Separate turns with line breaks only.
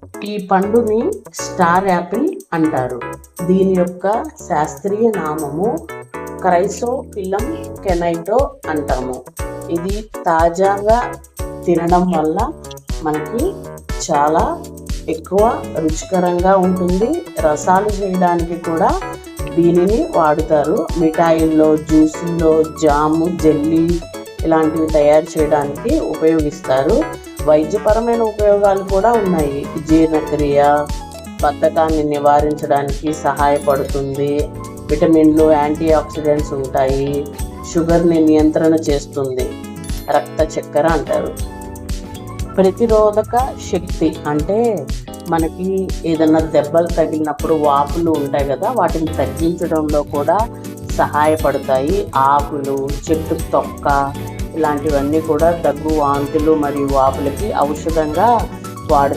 ఈ పండుని star Apple అంటారు. దీని యొక్క శాస్త్రీయ నామము క్రైసోఫిలం కెనైటో అంటాము. ఇది తాజాగా తినడం వల్ల మనకి చాలా ఎక్కువ రుచికరంగా ఉంటుంది. రసాలు చేయడానికి కూడా దీనిని వాడుతారు. మిఠాయిల్లో, జ్యూసుల్లో, జాము, జెల్లీ ఇలాంటివి తయారు చేయడానికి ఉపయోగిస్తారు. వైద్యపరమైన ఉపయోగాలు కూడా ఉన్నాయి. జీర్ణక్రియ, బద్ధకాన్ని నివారించడానికి సహాయపడుతుంది. విటమిన్లు, యాంటీ ఆక్సిడెంట్స్ ఉంటాయి. షుగర్ని నియంత్రణ చేస్తుంది. రక్త చక్కెర అంటారు. ప్రతిరోధక శక్తి అంటే మనకి ఏదైనా దెబ్బలు తగిలినప్పుడు వాపులు ఉంటాయి కదా, వాటిని తగ్గించడంలో కూడా సహాయపడతాయి. ఆకులు, చెట్టు తొక్క ఇలాంటివన్నీ కూడా దగ్గు, వాంతులు మరియు వాపులకి ఔషధంగా వాడుతారు.